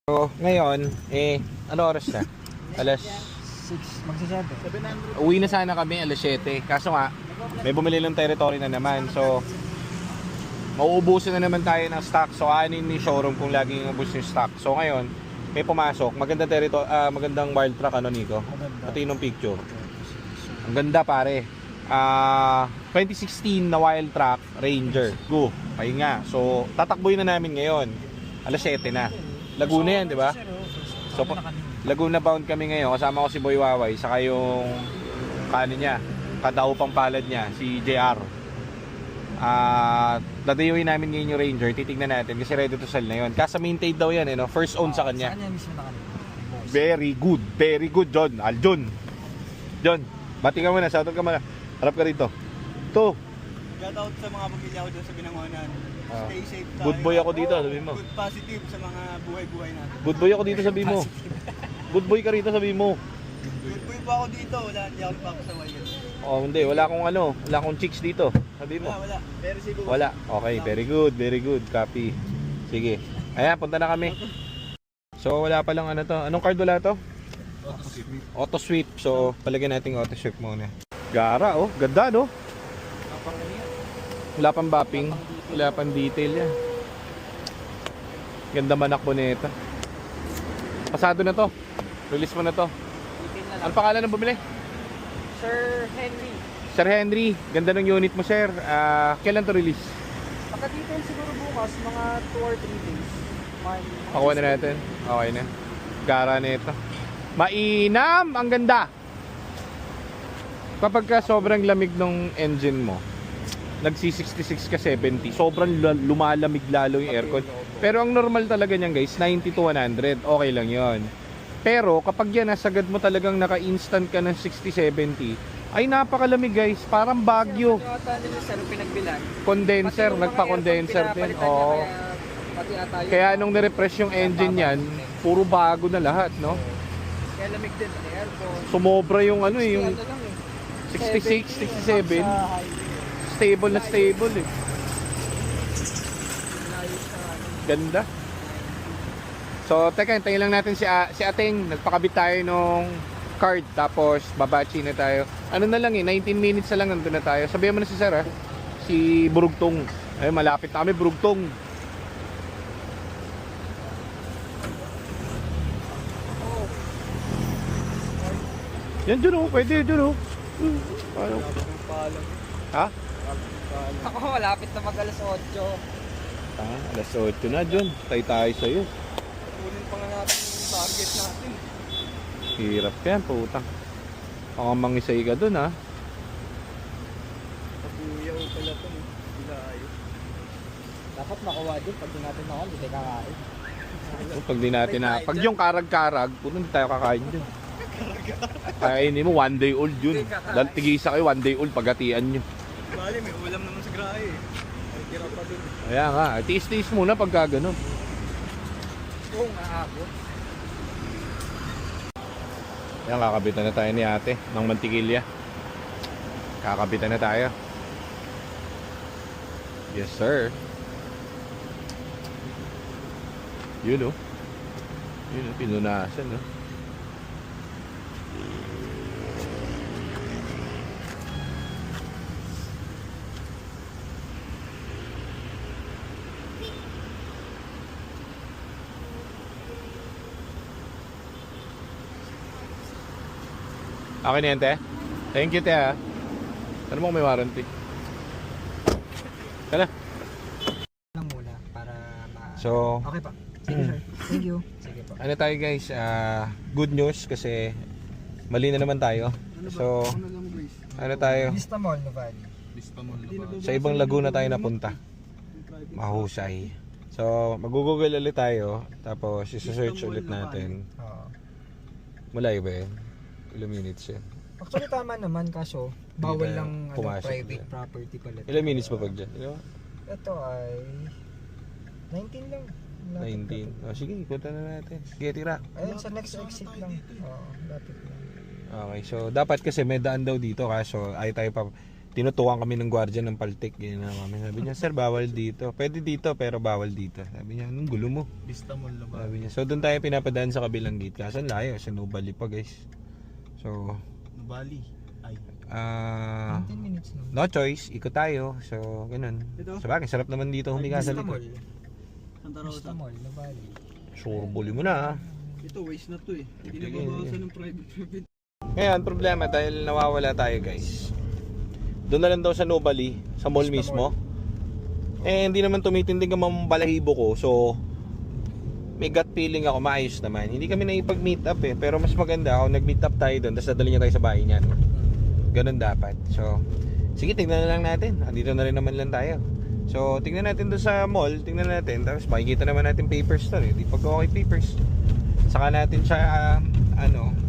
So, ngayon, ano oras na? Alas 6, magsasabi. 700. Uwi na sana kami alas 7. Kaso nga, may bumili ng territory na naman. So, mauubusan na naman tayo ng stock. So, anin ni showroom kung laging ubus yung stock. So, ngayon, may pumasok. Magandang territory, magandang wild truck, ano, Nico? Pati yung picture. Ang ganda, pare. 2016 na wild truck, Ranger. Go. Pahinga. So, tatakbuhin na namin ngayon. Alas 7 na. Laguna yan, di ba? So, Laguna bound kami ngayon. Kasama ko si Boy Waway. Saka yung niya, kadaupang palad niya, si JR. Dadayuin namin ngayon yung Ranger. Titignan natin kasi ready to sell na yun. Kasa maintained daw yan, first own sa kanya. Sa kanya mismo na kanina. Very good. Very good, John. Aljon. John, bati ka muna. Shoutout ka muna. Harap ka rito. Ito. Shoutout sa mga pamilya ko doon sa Binangonan. Stay safe tayo. Good boy ako dito, sabi mo. Good positive sa mga buhay-buhay natin. Good boy ako dito, sabi mo. Good boy ka rito, sabi mo. Good boy pa ako dito. Hindi ako nagpapasaway yun. Oh, hindi. Wala akong chicks dito. Sabi mo. Wala. Pero siguro. Wala. Okay, very good. Very good. Copy. Sige. Ayan, punta na kami. So, wala pa lang ano to. Anong card wala to? Auto sweep. So, palagyan natin auto sweep muna. Gara, oh. Ganda, no? Wala pang bapping. Wala pang detail yan. Ganda manak po nito. Pasado na to. Release mo na to. Ano pangalan ng bumili? Sir Henry. Sir Henry. Ganda ng unit mo, sir. Kailan to release? Pagka-detail siguro bukas, mga 2 or 3 days. Pakuha na natin. Okay na. Gara nito. Mainam! Ang ganda! Kapag ka sobrang lamig ng engine mo, nagsi-66 ka 70, sobrang lumalamig lalo yung aircon. Pero ang normal talaga niyan guys, 90 to 100, okay lang yon. Pero kapag yan, nasagad mo talagang naka-instant ka ng 60-70, ay napakalamig guys, parang Baguio. Condenser, nagpa-condenser din. Oo. Kaya nung nirefresh yung engine yan, puro bago na lahat, no? Kaya lamig din ang aircon. Sumobra yung ano eh, yung 66, 67. Stable na stable eh. Ganda. So, teka, hintayin lang natin si Ating. Nagpakabit tayo nung card. Tapos, babachi na tayo. Ano na lang eh, 19 minutes na lang nandun na tayo. Sabihan mo na si Sir ha. Si Burugtong. Ay, malapit na kami, Burugtong. Yan dyan oh, pwede dyan oh. Ano? Ha? Ako malapit na mag alas 8. Alas 8 na dyan. Tayo sa'yo. Kunin pa nga natin yung target natin. Hirap yan, putang. Baka mangisay ka dun ha. Pabuyaw pala ito. Bilayo. Dapat makuha din. Pag di natin makuha, hindi tayo kakain. Pag di natin na, pag yung karag-karag, puno hindi tayo kakain dyan. Kainin mo, 1 day old yun. Dahil tigisa kayo, 1 day old, paghatian nyo. Bali, may ulam naman sa grahe eh. May tira pa din. Kaya nga, tiis-tiis muna pagka ganun. Oo nga ako. Yan, kakabitan na tayo ni ate ng mantikilya. Kakabitan na tayo. Yes sir. Yun o. Yun o, pinunasan o. Okay na yan, te? Thank you, te, ha? Ano mo may warranty? Kala? Lang muna para So, okay pa. Sige sir. Thank you. Sige po. ano tayo guys? Good news kasi mali na naman tayo. So, ano tayo? Vista Mall, Novali. Sa ibang Laguna tayo napunta. Mahusay. So, mag-google ulit tayo. Tapos, isa-search ulit natin. Oo. Malayo ba yun? Ilang minutes yun? Actually tama naman kaso bawal Hindi na lang pumasok private dyan. property pala. Ilang minutes pa pag dyan? Ito ay 19 lang. 19. Oh, sige, punta na natin. Sige, tira. Ayun sa next exit lang. Oo, lapit lang. Okay, so dapat kasi may daan daw dito kaso ay tayo pa tinutukan kami ng gwardiya ng Paltik. Ganyan na kami. Sabi niya, sir, bawal dito. Pwede dito, pero bawal dito. Sabi niya, anong gulo mo? Vista Mall na ba? Sabi niya, so doon tayo pinapadaan sa kabilang gate. Kaso ang layo, sa Nubali pa guys. So, Bali. Ay. 10 minutes na. no choice, ikot tayo. So, ganun. Ito? Sabagay, sarap naman dito humiga sa likod. Santa Vista Rosa. Mall, Nabali. Surbuli mo na. Ito, waste na to eh. Hindi na Sige. babawasan ng private. Ngayon, problema dahil nawawala tayo guys. Doon na lang daw sa Nubali, sa mall Basta mismo. Eh, hindi naman tumitindig ang mga balahibo ko. So, may gut feeling ako, maayos naman. Hindi kami naipag-meet up eh. Pero mas maganda kung nag-meet up tayo doon, tapos dadali niya tayo sa bahay niyan. Ganun dapat. So, sige, tingnan na lang natin. Andito na rin naman lang tayo. So, tingnan natin doon sa mall, tingnan natin. Tapos makikita naman natin papers doon eh. Di pag okay papers. Saka natin siya,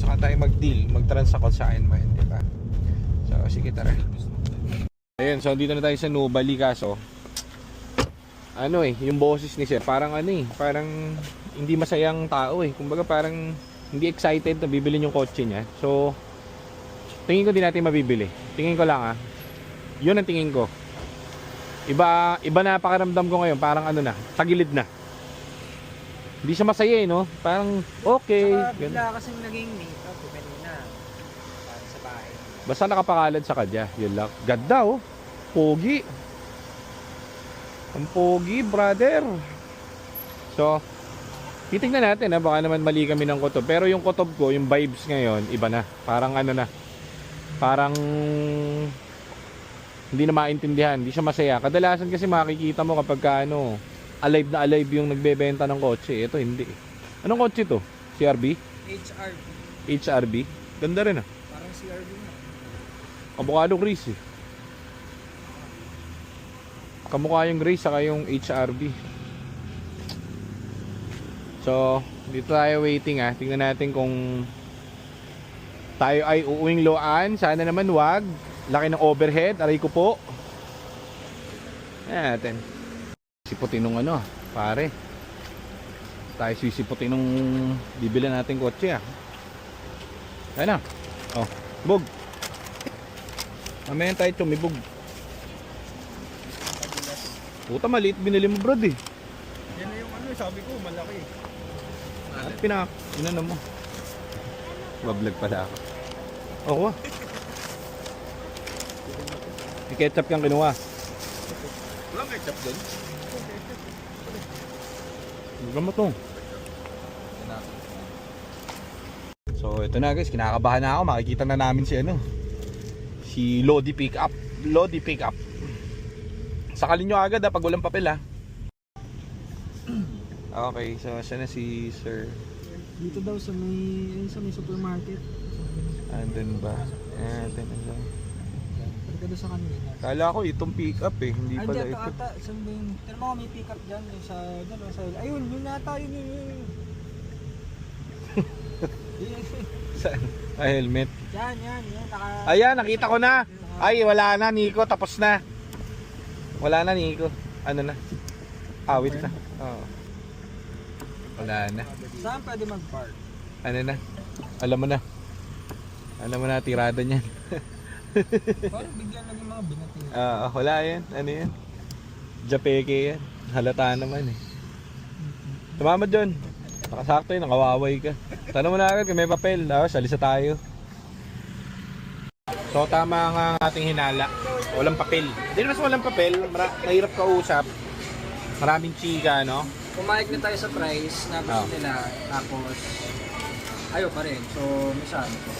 saka tayo mag-deal, mag-transact sa man, di ba? So, sige, tara. Ayun, so dito na tayo sa Nubali kaso yung boses ni Sir parang parang hindi masayang tao eh. Kumbaga parang hindi excited na bibili yung kotse niya. So tingin ko di natin mabibili. Tingin ko lang yun ang tingin ko. Iba na pakiramdam ko ngayon, parang tagilid na. Hindi siya masaya no? Parang okay. Saka Ganun. bigla kasing naging makeup kanina. Para sa bahay. Basta nakapakalad sa kadya, yun lang. Ganda pogi. Ang pogi, brother. So, titignan natin baka naman mali kami ng kutob. Pero yung kutob ko, yung vibes ngayon, iba na. Parang parang hindi na maintindihan, hindi siya masaya. Kadalasan kasi makikita mo kapag alive na alive yung nagbebenta ng kotse. Ito hindi. Anong kotse to? CRV? HRV. HRV? Ganda rin Parang CRV na. Avocado Grace eh. Kamukha yung Grace saka yung HRV. So, dito tayo waiting Tingnan natin kung tayo ay uuwing loan. Sana naman wag. Laki ng overhead. Aray ko po. Ayan natin. Siputin nung pare. Tayo sisiputin nung bibili natin kotse Ayan na. Oh, bug. Mamaya tayo tumibog. Puta, maliit binili mo, brad eh. Yan na yung sabi ko, malaki. At inano mo. Bablog pala ako. Oo. May ketchup kang kinuha. Walang ketchup doon. Huwag mo to. So, ito na guys. Kinakabahan na ako. Makikita na namin si Lodi Pickup. Lodi Pickup. Sakalin nyo agad pag walang papel Okay, so saan na si Sir? Dito daw sa may supermarket. Andun ba? Andun. Pagka doon sa kanina. Kala ko itong pickup hindi pala Andiyan ito. ata, sabihin, pero mga may pick up dyan sa ayun, yun nata, yun. Saan? Helmet. Yan, Ayan, nakita ko na. Ay, wala na, Nico. Tapos na. Wala na, Nico. Ano na? Awit na. Oo. Wala na. Saan pwede mag-park? Ano na? Alam mo na. Alam mo na, tirada niyan. Parang bigyan lang yung mga binati. Wala yan. Ano yan? Japeke yan. Halata naman Tumama dyan. Nakasakto yun, nakawaway ka. Tanong mo na agad kung may papel. Salisa tayo. So tama ang ating hinala. Walang papel. Hindi naman walang papel. Nahirap kausap. Maraming chika, no? Pumayag na tayo sa price na gusto nila, tapos ayaw pa rin. So, may sabi ko.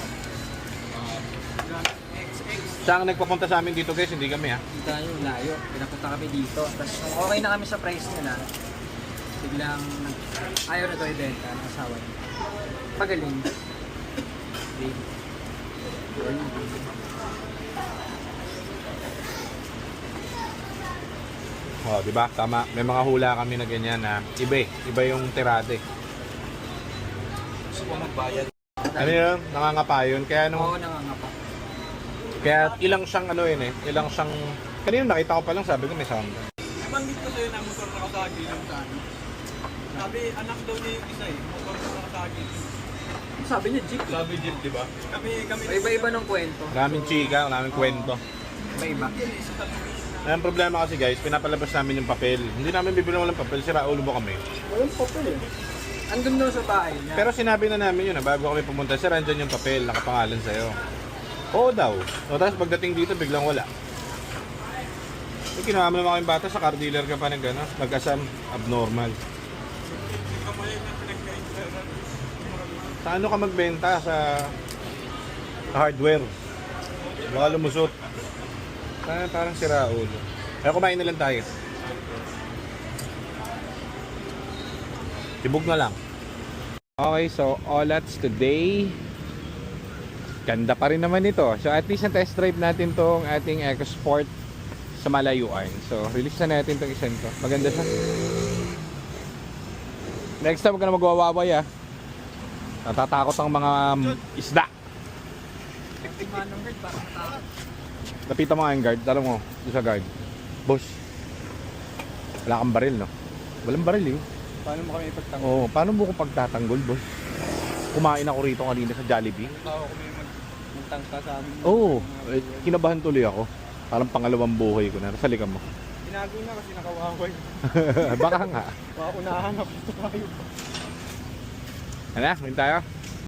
Siya ang nagpapunta sa amin dito guys, hindi kami Hindi tayo layo. Pinapunta kami dito. Tapos kung okay na kami sa price nila, biglang ayaw na daw ibenta ng asawa niya. Pagaling. Oh, di ba? Tama. May mga hula kami na ganyan na iba yung tirade. Gusto ko magbayad. Ano yun? Nangangapa yun. Kaya Oo, nangangapa. kaya ilang siyang ilang siyang kanina nakita ko pa lang, sabi ko may sound. Nabanggit ko sa'yo na motor na kasagi ng ano. Sabi, anak daw niya yung isa motor na kasagi. Sabi niya, jeep. Sabi Jeep, di ba? Kami Iba-iba ng kwento. Maraming chika, maraming kwento. Iba-iba. Ang problema kasi guys, pinapalabas namin yung papel. Hindi namin bibili walang papel, sira ulo mo kami. Walang papel eh. Andun daw sa bahay niya. Pero sinabi na namin yun na bago kami pumunta, sir, andyan yung papel, nakapangalan sa'yo. Oo daw. O tapos pagdating dito, biglang wala. Kinuha mo naman kayong bata, sa car dealer ka pa ng gano'n. Nag-asam, abnormal. Sa ano ka magbenta? Sa hardware. Baka lumusot. Parang sira ulo. Kaya kumain na lang tayo. Tibog na lang. Okay, so all that's today. Ganda pa rin naman ito. So at least na-test drive natin tong ating EcoSport sa malayuan. So release na natin tong isang to. Maganda siya. Next time huwag ka na magwawaway ah. Natatakot ang mga isda. Manong guard, parang natakot. Lapitan mo nga yung guard. Alam mo, doon sa guard. Boss, wala kang baril, no? Walang baril, eh. Paano mo kami ipagtanggol? Oo, paano mo ko pagtatanggol, boss? Kumain ako rito kanina sa Jollibee. Bawa kami magtangka sa amin. Oo, kinabahan tuloy ako. Parang pangalawang buhay ko na. Nasalikan mo. Tinago na kasi nakawaway. Baka nga. Baka unahan ako. Ano, win tayo?